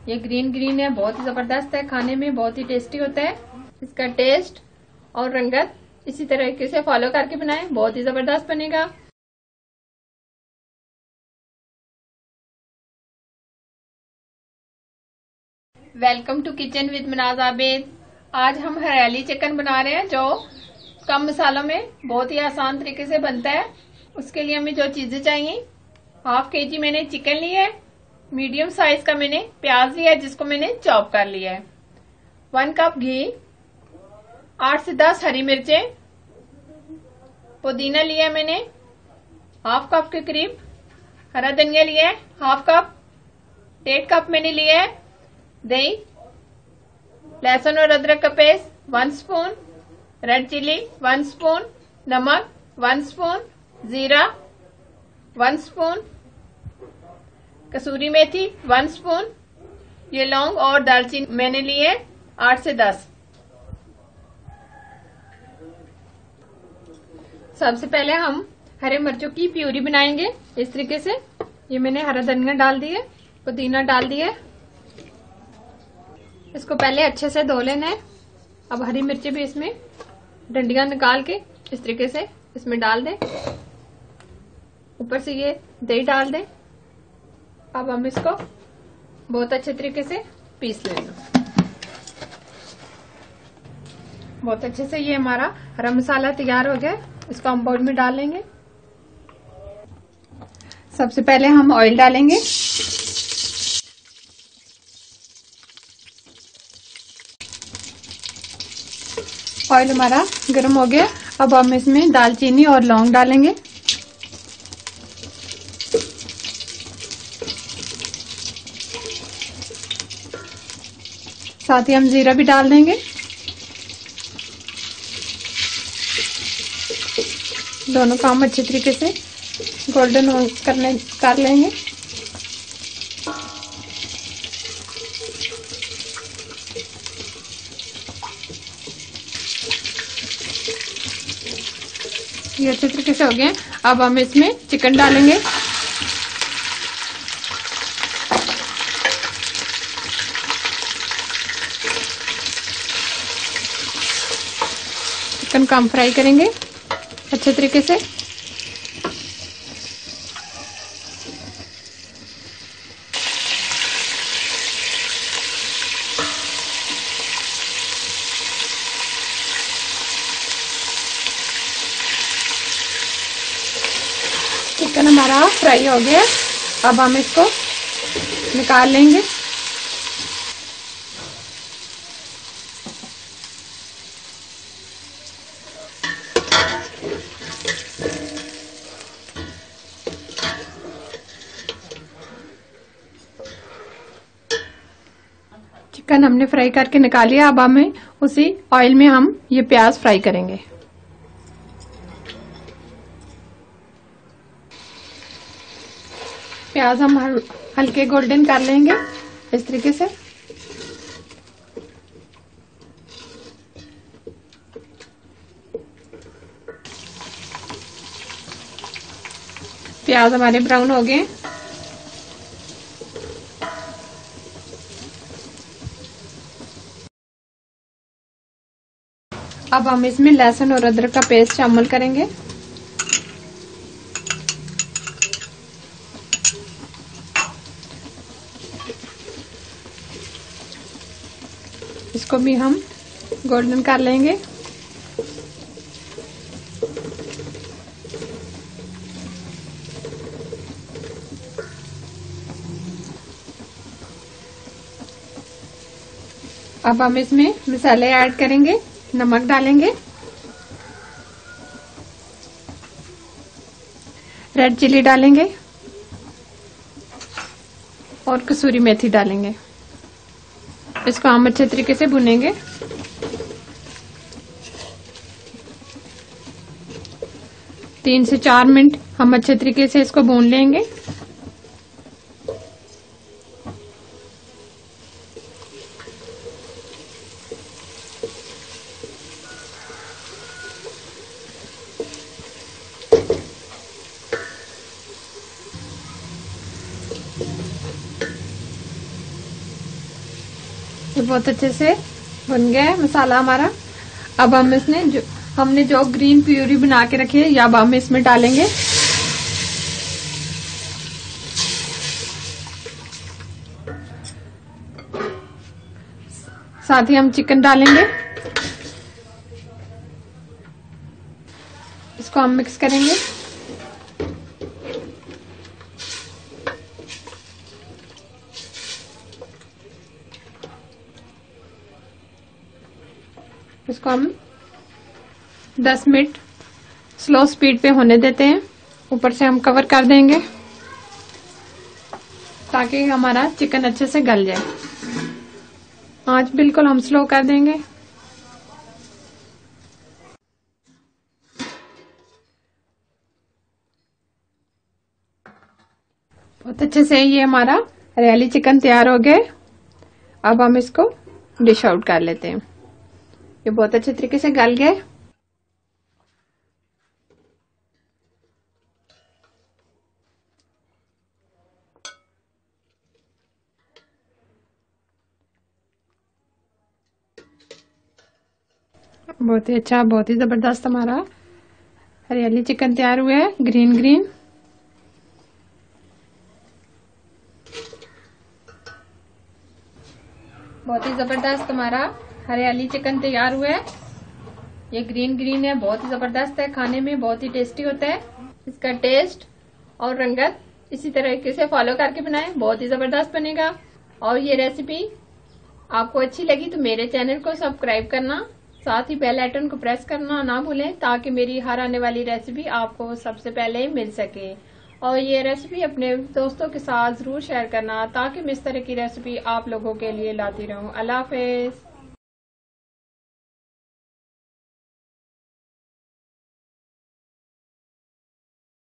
ये green green है, बहुत ही जबरदस्त है, खाने में बहुत ही टेस्टी होता है। इसका टेस्ट और रंगत इसी तरीके से फॉलो करके बनाएं, बहुत ही जबरदस्त बनेगा। Welcome to kitchen with Manaz Abid. आज हम हरियाली चिकन बना रहे हैं जो कम मसालों में बहुत ही आसान तरीके से बनता है। उसके लिए हमें जो चीजें चाहिए, हाफ केजी मैंने चिकन लिया है, मीडियम साइज का मैंने प्याज लिया है जिसको मैंने चॉप कर लिया है, 1 कप घी, 8 से 10 हरी मिर्चें, पुदीना लिया है मैंने हाफ कप के करीब, हरा धनिया लिया है हाफ कप, 1.5 कप मैंने लिया है दही, लहसुन और अदरक का paste 1 spoon, red chilli 1 spoon, नमक 1 स्पून, जीरा 1 स्पून, कसूरी मेथी 1 स्पून, ये लौंग और दालचीनी मैंने लिए 8 से 10। सबसे पहले हम हरे मिर्चों की प्यूरी बनाएंगे इस तरीके से। ये मैंने हरा धनिया डाल दिया, पुदीना डाल दिया, इसको पहले अच्छे से धो लेना है। अब हरी मिर्चें भी इसमें डंडियां निकाल के इस तरीके से इसमें डाल दें, ऊपर से ये दही डाल दें। अब हम इसको बहुत अच्छे तरीके से पीस लेंगे। बहुत अच्छे से ये हमारा हरा मसाला तैयार हो गया, इसको हम बाउल में डाल लेंगे। सबसे पहले हम ऑयल डालेंगे, ऑयल हमारा गर्म हो गया। अब हम इसमें दालचीनी और लौंग डालेंगे, साथ ही हम जीरा भी डाल देंगे। दोनों काम अच्छे तरीके से गोल्डन कर लेंगे। ये अच्छे तरीके से हो गए। अब हम इसमें चिकन डालेंगे, चिकन को हम फ्राई करेंगे अच्छे तरीके से। चिकन हमारा फ्राई हो गया, अब हम इसको निकाल लेंगे। चिकन हमने फ्राई करके निकाल लिया। अब हमें उसी ऑयल में हम ये प्याज फ्राई करेंगे। प्याज हम हल्के गोल्डन कर लेंगे इस तरीके से। प्याज हमारे ब्राउन हो गए। अब हम इसमें लहसुन और अदरक का पेस्ट शामिल करेंगे। इसको भी हम गोल्डन कर लेंगे। अब हम इसमें मसाले ऐड करेंगे, नमक डालेंगे, रेड चिली डालेंगे और कसूरी मेथी डालेंगे। इसको हम अच्छे तरीके से भुनेंगे। तीन से 4 मिनट हम अच्छे तरीके से इसको भून लेंगे। ये बहुत अच्छे से बन गया है मसाला हमारा। अब हम इसने हमने जो ग्रीन प्यूरी बना के रखी है या अब हम इसमें डालेंगे। साथ ही हम चिकन डालेंगे, इसको हम मिक्स करेंगे। इसको हम 10 मिनट स्लो स्पीड पे होने देते हैं। ऊपर से हम कवर कर देंगे ताकि हमारा चिकन अच्छे से गल जाए। आंच बिल्कुल हम स्लो कर देंगे। बहुत अच्छे से ये हमारा हरियाली चिकन तैयार हो गया। अब हम इसको डिश आउट कर लेते हैं। ये बहुत अच्छे तरीके से गल गए। बहुत ही अच्छा, बहुत ही जबरदस्त हमारा हरियाली चिकन तैयार हुआ है, ग्रीन ग्रीन। बहुत ही जबरदस्त हमारा हरियाली चिकन तैयार हुआ है। ये ग्रीन ग्रीन है, बहुत ही जबरदस्त है, खाने में बहुत ही टेस्टी होता है। इसका टेस्ट और रंगत इसी तरीके से फॉलो करके बनाएं, बहुत ही जबरदस्त बनेगा। और ये रेसिपी आपको अच्छी लगी तो मेरे चैनल को सब्सक्राइब करना, साथ ही बेल आइकन को प्रेस करना ना भूलें ताकि मेरी हर आने वाली रेसिपी आपको सबसे पहले मिल सके। और ये रेसिपी अपने दोस्तों के साथ जरूर शेयर करना ताकि मैं इस तरह की रेसिपी आप लोगों के लिए लाती रहूं। अल्लाह हाफिज।